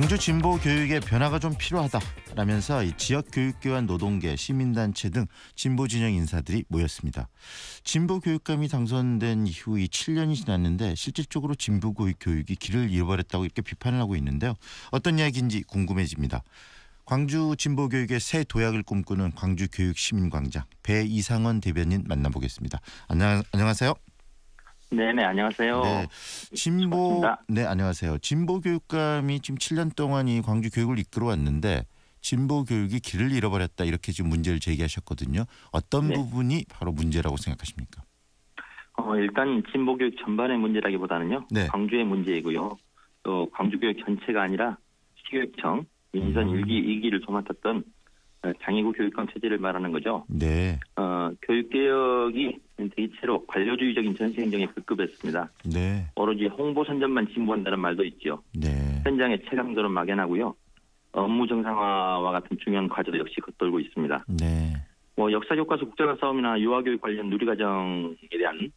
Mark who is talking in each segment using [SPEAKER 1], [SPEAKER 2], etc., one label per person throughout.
[SPEAKER 1] 광주 진보 교육에 변화가 좀 필요하다라면서 이 지역 교육기관 노동계, 시민단체 등 진보 진영 인사들이 모였습니다. 진보 교육감이 당선된 이후 이 7년이 지났는데 실질적으로 진보 교육이 길을 잃어버렸다고 이렇게 비판을 하고 있는데요. 어떤 이야기인지 궁금해집니다. 광주 진보 교육의 새 도약을 꿈꾸는 광주 교육 시민광장 배이상원 대변인 만나보겠습니다. 안녕하세요.
[SPEAKER 2] 네네, 안녕하세요.
[SPEAKER 1] 네, 안녕하세요. 진보 교육감이 지금 7년 동안 이 광주 교육을 이끌어 왔는데 진보 교육이 길을 잃어버렸다 이렇게 지금 문제를 제기하셨거든요. 어떤 부분이 바로 문제라고 생각하십니까?
[SPEAKER 2] 일단 진보 교육 전반의 문제라기보다는요.
[SPEAKER 1] 네.
[SPEAKER 2] 광주의 문제이고요. 또 광주 교육 전체가 아니라 시교육청 민선 1기, 2기를 도맡았던 장애구 교육감 체제를 말하는 거죠.
[SPEAKER 1] 네.
[SPEAKER 2] 교육개혁이 대체로 관료주의적인 전시행정에 급급했습니다.
[SPEAKER 1] 네.
[SPEAKER 2] 오로지 홍보 선전만 진보한다는 말도 있죠.
[SPEAKER 1] 네.
[SPEAKER 2] 현장의 체감도는 막연하고요. 업무 정상화와 같은 중요한 과제도 역시 겉돌고 있습니다.
[SPEAKER 1] 네.
[SPEAKER 2] 역사교과서 국정화 싸움이나 유아교육 관련 누리과정에 대한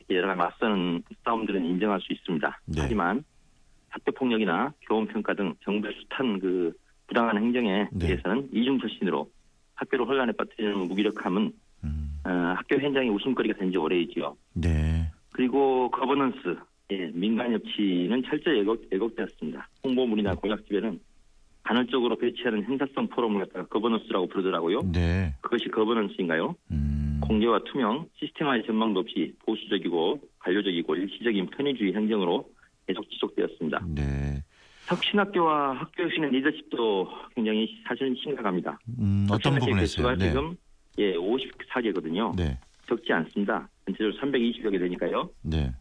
[SPEAKER 2] 여러 가지 맞서는 싸움들은 인정할 수 있습니다.
[SPEAKER 1] 네.
[SPEAKER 2] 하지만 학교폭력이나 교원평가 등 정부의 숱한 부당한 행정에 대해서는 이중절신으로 학교를 혼란에 빠뜨리는 무기력함은 학교 현장의 웃음거리가 된 지 오래이지요.
[SPEAKER 1] 네.
[SPEAKER 2] 그리고 거버넌스, 민간 협치는 철저히 왜곡되었습니다. 홍보물이나 공약집에는 간헐적으로 배치하는 행사성 포럼을 갖다가 거버넌스라고 부르더라고요.
[SPEAKER 1] 네.
[SPEAKER 2] 그것이 거버넌스인가요? 공개와 투명, 시스템화의 전망도 없이 보수적이고 관료적이고 일시적인 편의주의 행정으로 계속 지속되었습니다.
[SPEAKER 1] 네.
[SPEAKER 2] 혁신학교와 학교혁신의 리더십도 굉장히 사실은 심각합니다.
[SPEAKER 1] 어떤 부분에서요?
[SPEAKER 2] 네. 지금 54개거든요.
[SPEAKER 1] 네.
[SPEAKER 2] 적지 않습니다. 전체적으로 320여 개 되니까요.
[SPEAKER 1] 네.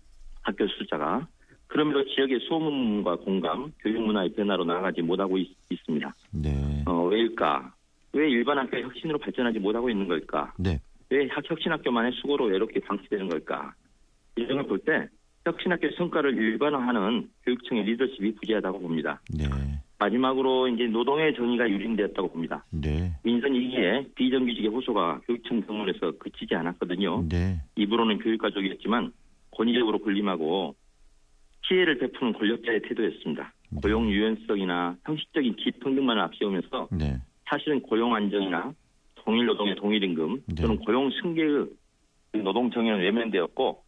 [SPEAKER 2] 학교 숫자가. 그럼에도 지역의 소문과 공감, 교육 문화의 변화로 나아가지 못하고 있습니다.
[SPEAKER 1] 네.
[SPEAKER 2] 왜일까? 왜 일반 학교의 혁신으로 발전하지 못하고 있는 걸까?
[SPEAKER 1] 네.
[SPEAKER 2] 왜 혁신학교만의 수고로 외롭게 방치되는 걸까? 이런 걸 볼 때 혁신학교의 성과를 일반화하는 교육청의 리더십이 부재하다고 봅니다.
[SPEAKER 1] 네.
[SPEAKER 2] 마지막으로 이제 노동의 정의가 유린되었다고 봅니다.
[SPEAKER 1] 네.
[SPEAKER 2] 민선 2기에 비정규직의 호소가 교육청 병원에서 그치지 않았거든요.
[SPEAKER 1] 네.
[SPEAKER 2] 입으로는 교육가족이었지만 권위적으로 군림하고 피해를 베푸는 권력자의 태도였습니다. 고용 유연성이나 형식적인 기평등만을 앞세우면서 사실은 고용 안정이나 동일 노동의 동일 임금 또는 고용 승계의 노동 정의는 외면되었고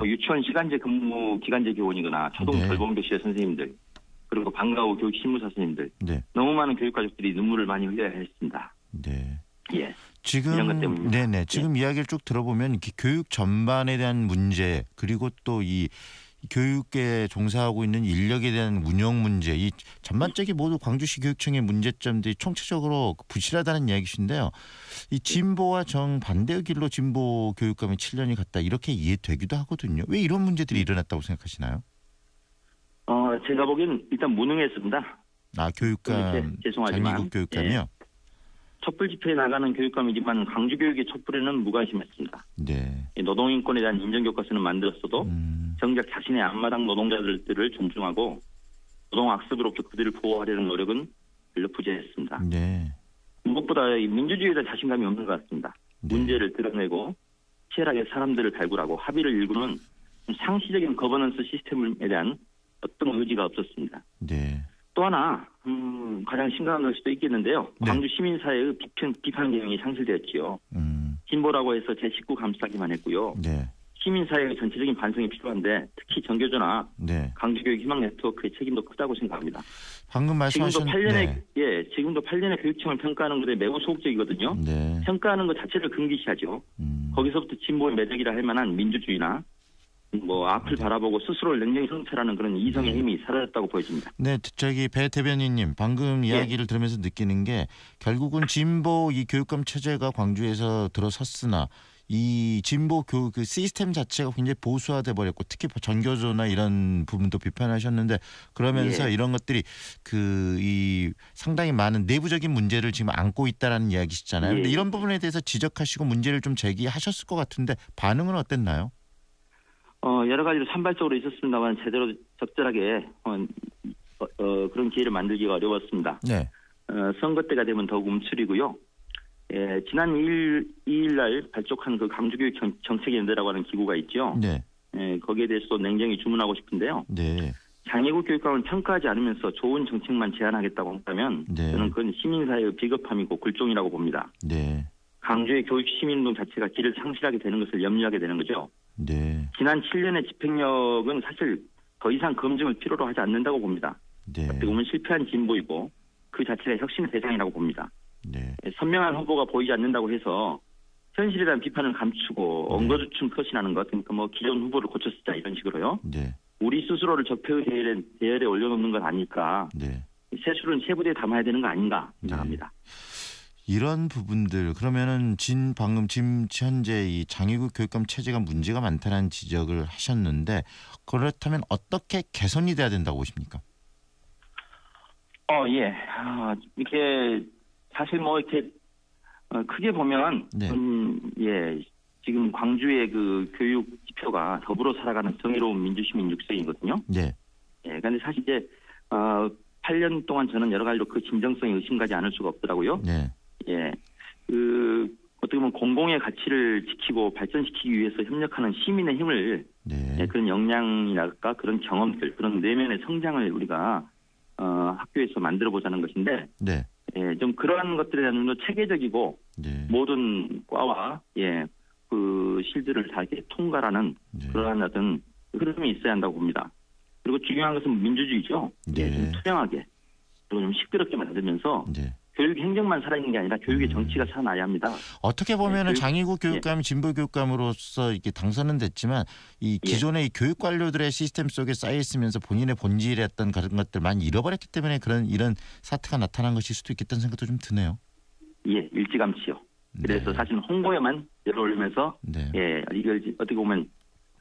[SPEAKER 2] 유치원 시간제 근무 기간제 교원이거나 초등 돌봄교실의 선생님들 그리고 방과 후 교육 실무사 선생님들 너무 많은 교육 가족들이 눈물을 많이 흘려야 했습니다.
[SPEAKER 1] 네.
[SPEAKER 2] 예.
[SPEAKER 1] 지금
[SPEAKER 2] 이런 것 때문입니다.
[SPEAKER 1] 네네. 지금 이야기를 쭉 들어보면 교육 전반에 대한 문제 그리고 또 이 교육에 종사하고 있는 인력에 대한 운영 문제 이 전반적인 모두 광주시 교육청의 문제점들이 총체적으로 부실하다는 이야기신데요. 이 진보와 정반대의 길로 진보 교육감이 7년이 갔다 이렇게 이해되기도 하거든요. 왜 이런 문제들이 일어났다고 생각하시나요?
[SPEAKER 2] 제가 보기엔 일단 무능했습니다.
[SPEAKER 1] 교육감,
[SPEAKER 2] 죄송하지만
[SPEAKER 1] 장애국 교육감이요?
[SPEAKER 2] 촛불 집회에 나가는 교육감이지만 광주 교육의 촛불에는 무관심했습니다.
[SPEAKER 1] 네.
[SPEAKER 2] 노동인권에 대한 인정교과서는 만들었어도 정작 자신의 앞마당 노동자들을 존중하고 노동학습으로부터 그들을 보호하려는 노력은 별로 부재했습니다.
[SPEAKER 1] 네.
[SPEAKER 2] 무엇보다 민주주의에 대한 자신감이 없는 것 같습니다. 문제를 드러내고 치열하게 사람들을 발굴하고 합의를 일구는 상시적인 거버넌스 시스템에 대한 어떤 의지가 없었습니다.
[SPEAKER 1] 네.
[SPEAKER 2] 또 하나 가장 심각한 걸 수도 있겠는데요. 광주 시민사회의 비판 경향이 상실되었지요. 진보라고 해서 제19 감싸기만 했고요.
[SPEAKER 1] 네.
[SPEAKER 2] 시민사회의 전체적인 반성이 필요한데 특히 정교조나 광주교육 희망 네트워크의 책임도 크다고 생각합니다.
[SPEAKER 1] 방금 말씀하신
[SPEAKER 2] 지금도 8년의 교육청을 평가하는 것에 매우 소극적이거든요. 평가하는 것 자체를 금기시하죠. 거기서부터 진보의 매력이라 할 만한 민주주의나 앞을 바라보고 스스로를 냉정히 성찰하는 그런 이성의 힘이 사라졌다고 보여집니다.
[SPEAKER 1] 네, 배 대변인님 방금 이야기를 들으면서 느끼는 게 결국은 진보 이 교육감 체제가 광주에서 들어섰으나 이 진보 교육 그 시스템 자체가 굉장히 보수화돼 버렸고 특히 전교조나 이런 부분도 비판하셨는데 그러면서 이런 것들이 이 상당히 많은 내부적인 문제를 지금 안고 있다라는 이야기시잖아요. 근데 이런 부분에 대해서 지적하시고 문제를 좀 제기하셨을 것 같은데 반응은 어땠나요?
[SPEAKER 2] 여러 가지로 산발적으로 있었습니다만 제대로 적절하게 그런 기회를 만들기가 어려웠습니다.
[SPEAKER 1] 네.
[SPEAKER 2] 선거 때가 되면 더욱 움츠리고요. 지난 2일 날 발족한 그 강주교육 정책연대라고 하는 기구가 있죠.
[SPEAKER 1] 네.
[SPEAKER 2] 거기에 대해서도 냉정히 주문하고 싶은데요.
[SPEAKER 1] 네.
[SPEAKER 2] 장애국 교육감을 평가하지 않으면서 좋은 정책만 제안하겠다고 한다면
[SPEAKER 1] 네.
[SPEAKER 2] 저는 그건 시민사회의 비겁함이고 굴종이라고 봅니다.
[SPEAKER 1] 네.
[SPEAKER 2] 광주의 교육 시민운동 자체가 길을 상실하게 되는 것을 염려하게 되는 거죠.
[SPEAKER 1] 네.
[SPEAKER 2] 지난 7년의 집행력은 사실 더 이상 검증을 필요로 하지 않는다고 봅니다.
[SPEAKER 1] 네.
[SPEAKER 2] 어떻게 보면 실패한 진보이고 그 자체가 혁신의 대상이라고 봅니다.
[SPEAKER 1] 네.
[SPEAKER 2] 선명한 후보가 보이지 않는다고 해서 현실에 대한 비판을 감추고
[SPEAKER 1] 네.
[SPEAKER 2] 엉거주춤 컷이나는 것, 그러니까 뭐 기존 후보를 고쳤다 이런 식으로요.
[SPEAKER 1] 네.
[SPEAKER 2] 우리 스스로를 적폐의 대열에 올려놓는 건 아닐까.
[SPEAKER 1] 네.
[SPEAKER 2] 세술은 세부대에 담아야 되는 거 아닌가 생각합니다.
[SPEAKER 1] 이런 부분들 그러면은 방금 현재 이 장애국 교육감 체제가 문제가 많다는 지적을 하셨는데 그렇다면 어떻게 개선이 돼야 된다고 보십니까?
[SPEAKER 2] 예. 이렇게 사실 뭐 이렇게 크게 보면
[SPEAKER 1] 네.
[SPEAKER 2] 예. 지금 광주의 그 교육 지표가 더불어 살아가는 정의로운 민주시민 육성이거든요.
[SPEAKER 1] 네.
[SPEAKER 2] 예. 그런데 사실 이제 8년 동안 저는 여러 가지로 그 진정성에 의심가지 않을 수가 없더라고요.
[SPEAKER 1] 네.
[SPEAKER 2] 예. 어떻게 보면 공공의 가치를 지키고 발전시키기 위해서 협력하는 시민의 힘을
[SPEAKER 1] 네.
[SPEAKER 2] 예, 그런 역량이랄까 그런 경험들, 그런 내면의 성장을 우리가 학교에서 만들어 보자는 것인데,
[SPEAKER 1] 네.
[SPEAKER 2] 예, 좀 그러한 것들에 대한 좀 더 체계적이고
[SPEAKER 1] 네.
[SPEAKER 2] 모든 과와 그 실들을 다 이렇게 통과하는
[SPEAKER 1] 네.
[SPEAKER 2] 그러한 어떤 흐름이 있어야 한다고 봅니다. 그리고 중요한 것은 민주주의죠.
[SPEAKER 1] 네.
[SPEAKER 2] 예, 좀 투명하게 그리고 좀 시끄럽게 만들면서
[SPEAKER 1] 네.
[SPEAKER 2] 교육 행정만 살아있는 게 아니라 교육의 정치가 살아나야 합니다.
[SPEAKER 1] 어떻게 보면은 장애국 교육감이 진보 교육감으로서 이렇게 당선은 됐지만 이 기존의 이 교육 관료들의 시스템 속에 쌓여 있으면서 본인의 본질이었던 그런 것들 많이 잃어버렸기 때문에 이런 사태가 나타난 것일 수도 있겠다는 생각도 좀 드네요.
[SPEAKER 2] 예, 일찌감치요. 그래서
[SPEAKER 1] 네.
[SPEAKER 2] 사실 홍보에만 열을 올리면서
[SPEAKER 1] 네.
[SPEAKER 2] 이걸 어떻게 보면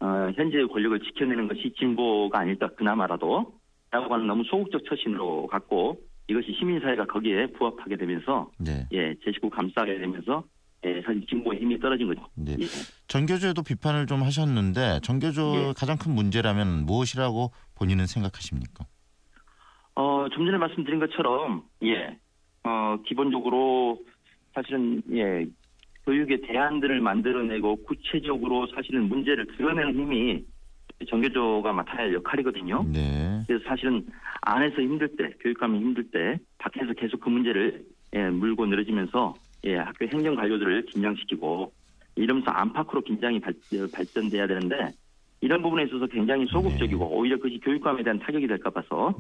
[SPEAKER 2] 현재의 권력을 지켜내는 것이 진보가 아닐까 그나마라도 라고 하는 너무 소극적 처신으로 갖고 이것이 시민사회가 거기에 부합하게 되면서
[SPEAKER 1] 네.
[SPEAKER 2] 제 식구 감싸게 되면서 사실 진보의 힘이 떨어진 거죠.
[SPEAKER 1] 네. 정교조에도 비판을 좀 하셨는데 정교조의 가장 큰 문제라면 무엇이라고 본인은 생각하십니까?
[SPEAKER 2] 좀 전에 말씀드린 것처럼 기본적으로 사실은 교육의 대안들을 만들어내고 구체적으로 사실은 문제를 드러내는 힘이 정교조가 맡아야 할 역할이거든요.
[SPEAKER 1] 네.
[SPEAKER 2] 그래서 사실은 안에서 힘들 때, 교육감이 힘들 때 밖에서 계속 그 문제를 물고 늘어지면서 학교 행정 관료들을 긴장시키고 이러면서 안팎으로 긴장이 발전돼야 되는데 이런 부분에 있어서 굉장히 소극적이고 오히려 그것이 교육감에 대한 타격이 될까 봐서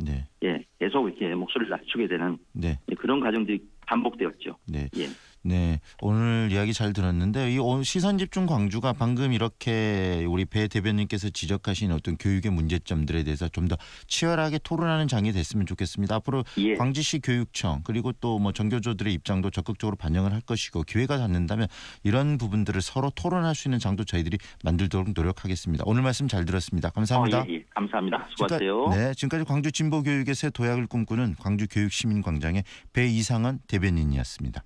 [SPEAKER 2] 계속 이렇게 목소리를 낮추게 되는 그런 과정들이 반복되었죠.
[SPEAKER 1] 네. 네, 오늘 이야기 잘 들었는데 이 시선 집중 광주가 방금 이렇게 우리 배 대변인께서 지적하신 어떤 교육의 문제점들에 대해서 좀 더 치열하게 토론하는 장이 됐으면 좋겠습니다. 앞으로 광주시 교육청 그리고 또 뭐 정교조들의 입장도 적극적으로 반영을 할 것이고 기회가 닿는다면 이런 부분들을 서로 토론할 수 있는 장도 저희들이 만들도록 노력하겠습니다. 오늘 말씀 잘 들었습니다. 감사합니다.
[SPEAKER 2] 감사합니다. 수고하세요.
[SPEAKER 1] 지금까지 광주 진보교육의 새 도약을 꿈꾸는 광주 교육시민광장의 배이상은 대변인이었습니다.